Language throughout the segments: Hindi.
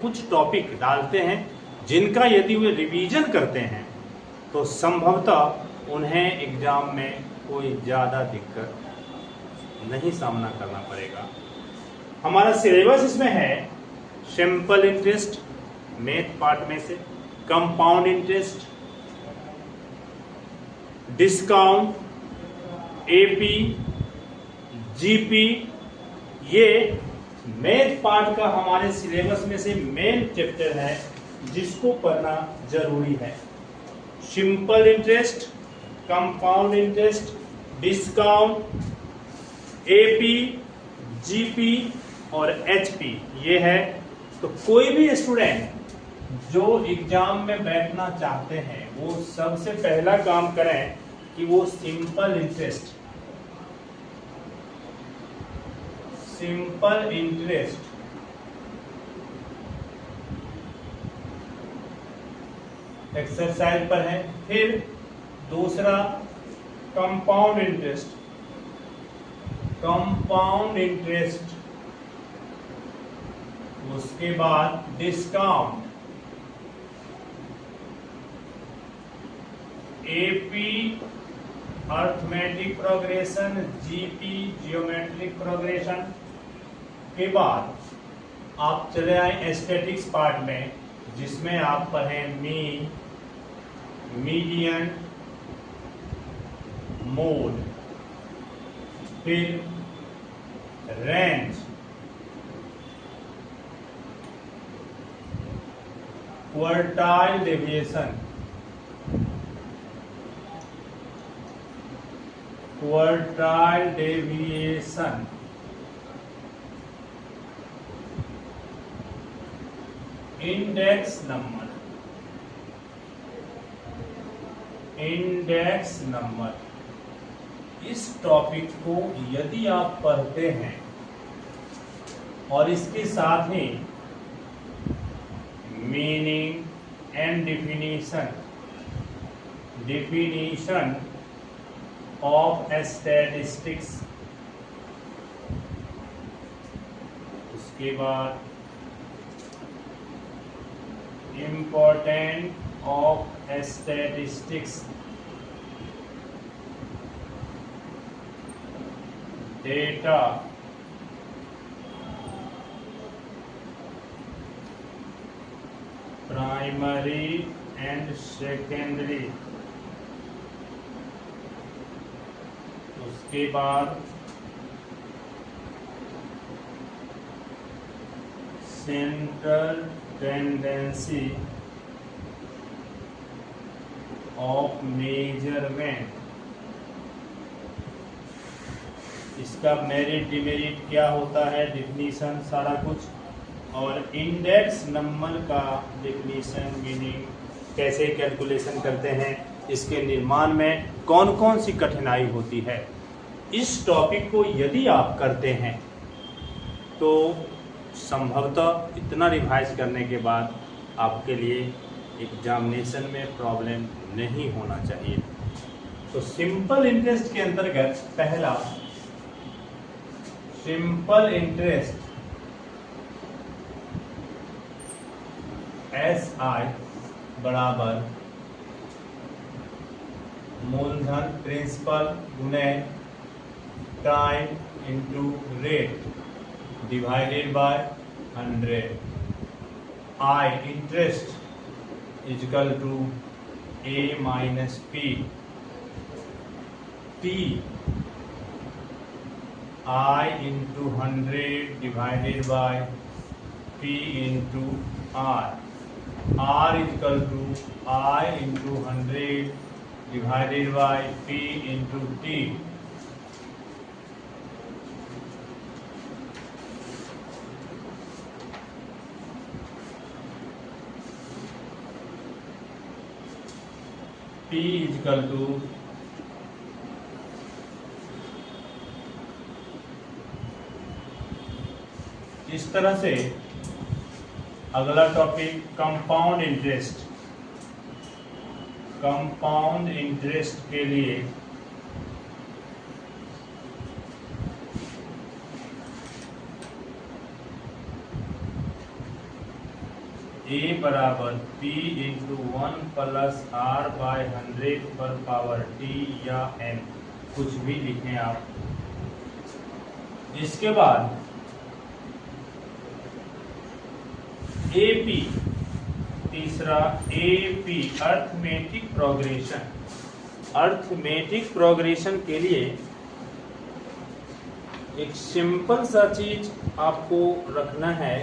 कुछ टॉपिक डालते हैं जिनका यदि वे रिवीजन करते हैं तो संभवतः उन्हें एग्जाम में कोई ज़्यादा दिक्कत नहीं सामना करना पड़ेगा। हमारा सिलेबस इसमें है सिंपल इंटरेस्ट मैथ पार्ट में से, compound interest, discount, AP, GP, ये मैथ पार्ट का हमारे सिलेबस में से मेन चैप्टर है जिसको पढ़ना जरूरी है। Simple interest, compound interest, discount, AP, GP और एचपी ये है। तो कोई भी स्टूडेंट जो एग्जाम में बैठना चाहते हैं वो सबसे पहला काम करें कि वो सिंपल इंटरेस्ट एक्सरसाइज पर है। फिर दूसरा कंपाउंड इंटरेस्ट, उसके बाद discount, AP arithmetic progression, GP geometric progression के बाद आप चले आए एस्थेटिक्स पार्ट में जिसमें आप पढ़ें मीन, मीडियन, मोड, फिर range, quartile deviation, index number. इस टॉपिक को यदि आप पढ़ते हैं और इसके साथ ही meaning and definition of statistics, उसके बाद important of statistics, data, primary and secondary, उसके बाद सेंट्रल टेंडेंसी ऑफ मेजरमेंट, इसका मेरिट डिमेरिट क्या होता है, डिफिनीशन सारा कुछ, और इंडेक्स नंबर का डिफिनीशन मीनिंग, कैसे कैलकुलेशन करते हैं, इसके निर्माण में कौन कौन सी कठिनाई होती है। इस टॉपिक को यदि आप करते हैं तो संभवतः इतना रिवाइज करने के बाद आपके लिए एग्जामिनेशन में प्रॉब्लम नहीं होना चाहिए। तो सिंपल इंटरेस्ट के अंतर्गत पहला सिंपल इंटरेस्ट SI बराबर मूलधन प्रिंसिपल गुणे time into rate divided by 100। I interest is equal to A minus P, T I into 100 divided by P into R, R is equal to I into 100 divided by P into T। P is equal to इस तरह से। अगला टॉपिक कंपाउंड इंटरेस्ट के लिए A बराबर P into 1 plus R by 100 पर पावर T या N, कुछ भी लिखें आप। इसके बाद AP, तीसरा AP arithmetic progression. Arithmetic progression के लिए एक सिंपल सा चीज आपको रखना है।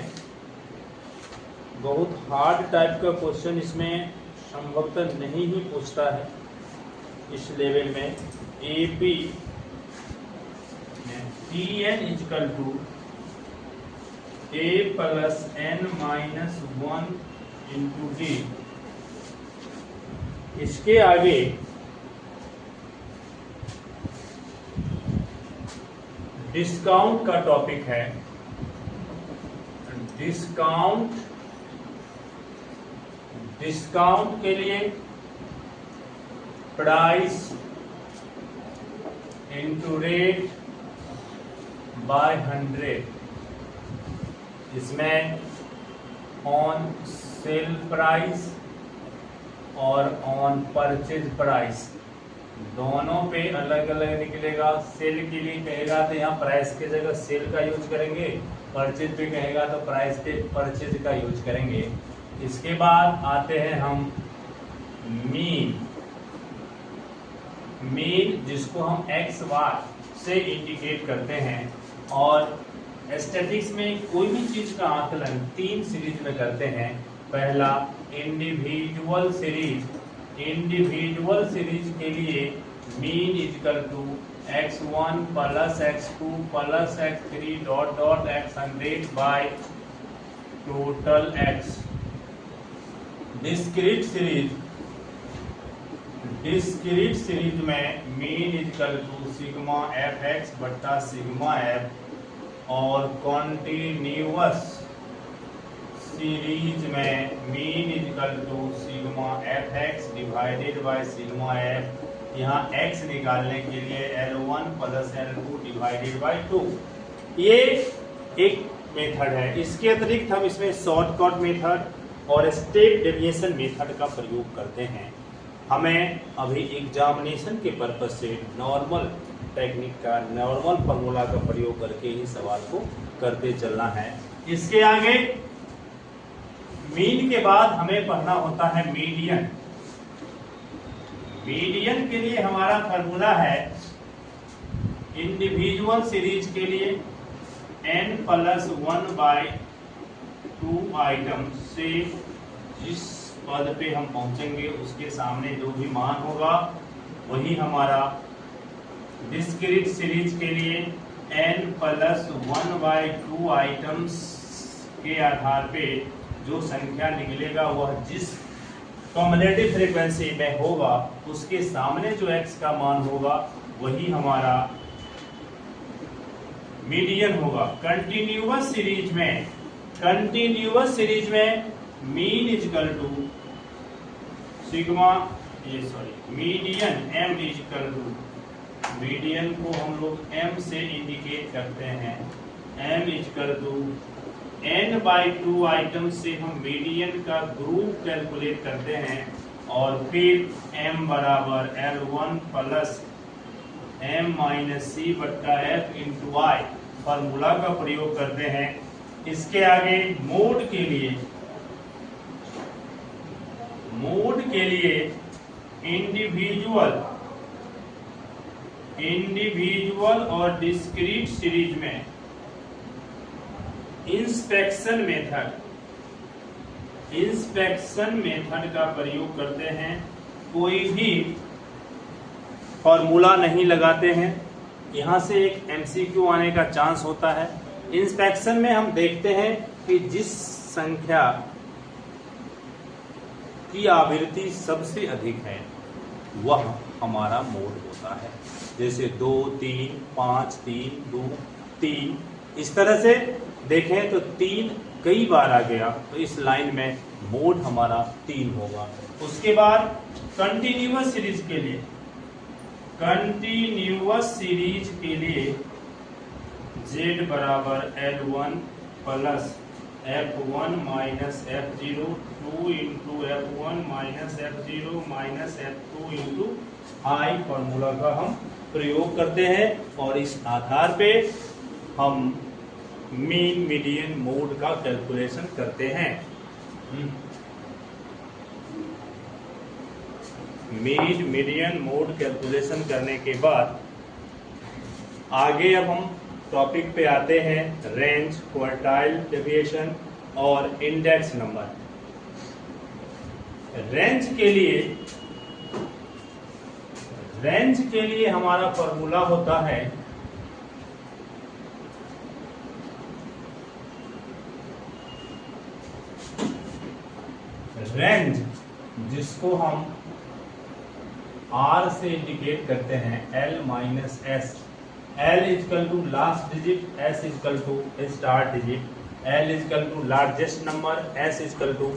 बहुत हार्ड टाइप का क्वेश्चन इसमें संभवतः नहीं ही पूछता है इस लेवल में। AP Tn equal to A plus N minus 1 into D। इसके आगे डिस्काउंट का टॉपिक है। डिस्काउंट के लिए प्राइस इंटू रेट बाय 100। इसमें ऑन सेल प्राइस और ऑन परचेज प्राइस दोनों पे अलग अलग निकलेगा। सेल के लिए कहेगा तो यहाँ प्राइस की जगह सेल का यूज करेंगे, परचेज पे कहेगा तो प्राइस पे परचेज का यूज करेंगे। इसके बाद आते हैं हम मीन जिसको हम एक्स वार से इंडिकेट करते हैं। और स्टैटिस्टिक्स में कोई भी चीज का आकलन 3 सीरीज में करते हैं। पहला इंडिविजुअल सीरीज के लिए mean equal to x1 plus x2 plus x3 dot dot x100 by total x। Discrete series में mean equal to sigma fx बट्टा सिग्मा f। और कॉन्टिन्यूअस सीरीज में mean equal to sigma fx divided by sigma f। यहाँ x निकालने के लिए L1 plus L2 divided by 2। ये एक मेथड है। इसके अतिरिक्त हम इसमें शॉर्टकट मेथड और स्टेप डेविएशन मेथड का प्रयोग करते हैं। हमें अभी एग्जामिनेशन के पर्पज से नॉर्मल टेक्निक का, नॉर्मल फॉर्मूला का प्रयोग करके ही सवाल को करते चलना है। इसके आगे मीन के बाद हमें पढ़ना होता है मीडियन। मीडियन के लिए हमारा फॉर्मूला है इंडिविजुअल सीरीज के लिए n प्लस 1 बाय 2 आइटम से जिस पद पे हम पहुंचेंगे उसके सामने जो भी मान होगा वही हमारा। डिस्क्रीट सीरीज के लिए n प्लस 1 बाय 2 आइटम्स के आधार पे जो संख्या निकलेगा वह जिस कॉम्युलेटिव फ्रीक्वेंसी में होगा उसके सामने जो x का मान होगा वही हमारा मीडियन होगा। कंटिन्यूअस सीरीज में mean equal to sigma median m equal to, median को हम लोग m से इंडिकेट करते हैं। m equal to n by 2 item से हम मीडियन का ग्रुप कैलकुलेट करते हैं। और फिर m बराबर L1 plus m minus c बट्टा f इंटू y फार्मूला का प्रयोग करते हैं। इसके आगे मोड के लिए इंडिविजुअल और डिस्क्रीट सीरीज में इंस्पेक्शन मेथड का प्रयोग करते हैं। कोई भी फॉर्मूला नहीं लगाते हैं। यहाँ से एक MCQ आने का चांस होता है। इंस्पेक्शन में हम देखते हैं कि जिस संख्या की आवृत्ति सबसे अधिक है वह हमारा मोड होता है। जैसे 2, 3, 5, 3, 2, 3 इस तरह से देखें तो 3 कई बार आ गया तो इस लाइन में मोड हमारा 3 होगा। उसके बाद कंटिन्यूअस सीरीज के लिए z बराबर L1 plus F1 minus F0 2 into F1 minus F0 minus F2 into आई फॉर्मूला का हम प्रयोग करते हैं और इस आधार पे हम मीन मीडियन मोड का कैलकुलेशन करते हैं। मीन मीडियन मोड कैलकुलेशन करने के बाद आगे अब हम टॉपिक पे आते हैं रेंज, क्वार्टाइल डेविएशन और इंडेक्स नंबर। रेंज के लिए हमारा फॉर्मूला होता है रेंज, जिसको हम R से इंडिकेट करते हैं L minus S। L equal to last digit, S equal to start digit, L equal to largest number, S equal to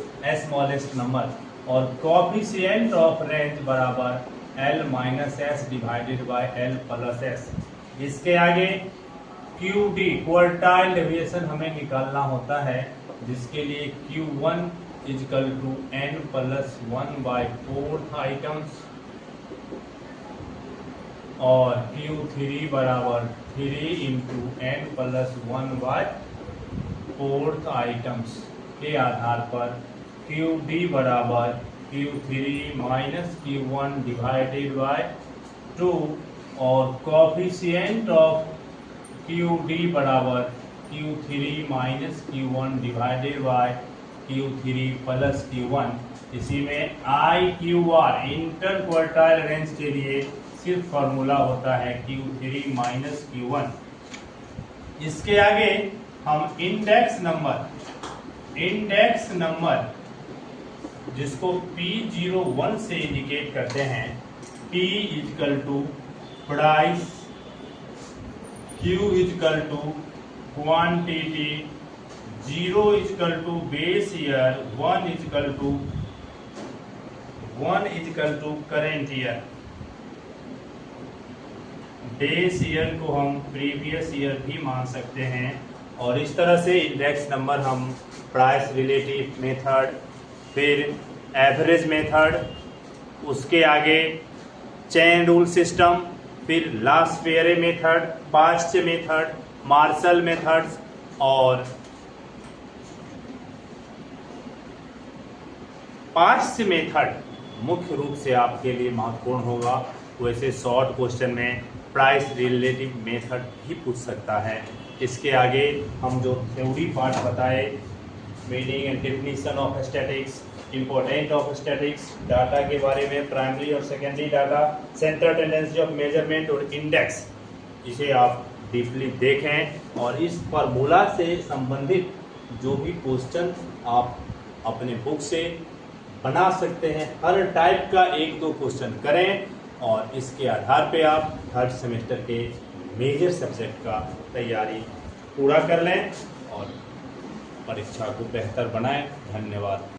smallest number, और कोएफिशिएंट ऑफ रेंज बराबर L minus S divided by L plus S। इसके आगे QD क्वार्टाइल डेविएशन हमें निकालना होता है, जिसके लिए Q1 equal to N plus 1 by 4th items और Q3 बराबर 3 into N plus 1 by 4th items के आधार पर QD बराबर Q3 minus Q1 divided by 2 और कोएफिशिएंट ऑफ QD बराबर Q3 minus Q1 divided by Q3 plus Q1। इसी में IQR इंटर क्वार्टाइल रेंज के लिए सिर्फ फॉर्मूला होता है Q3 माइनस Q1। इसके आगे हम इंडेक्स नंबर जिसको P01 से इंडिकेट करते हैं, P equal to price, Q equal to quantity, 0 equal to base year, 1 equal to current year. Base year को हम प्रीवियस ईयर भी मान सकते हैं। और इस तरह से इंडेक्स नंबर हम प्राइस रिलेटिव मेथड, फिर एवरेज मेथड, उसके आगे चेन रूल सिस्टम, फिर लासफेरे मेथड, पाश्च मेथड, मार्शल मेथड्स और पाश्च मेथड मुख्य रूप से आपके लिए महत्वपूर्ण होगा। वैसे शॉर्ट क्वेश्चन में प्राइस रिलेटिव मेथड भी पूछ सकता है। इसके आगे हम जो थ्योरी पार्ट बताए, meaning and definition of statics, important of statics, data के बारे में, प्राइमरी और secondary data, central tendency of measurement और इंडेक्स, इसे आप डीपली देखें और इस फार्मूला से संबंधित जो भी क्वेश्चन आप अपने बुक से बना सकते हैं, हर टाइप का 1-2 क्वेश्चन करें और इसके आधार पे आप थर्ड सेमेस्टर के मेजर सब्जेक्ट का तैयारी पूरा कर लें और परीक्षा को बेहतर बनाएं। धन्यवाद।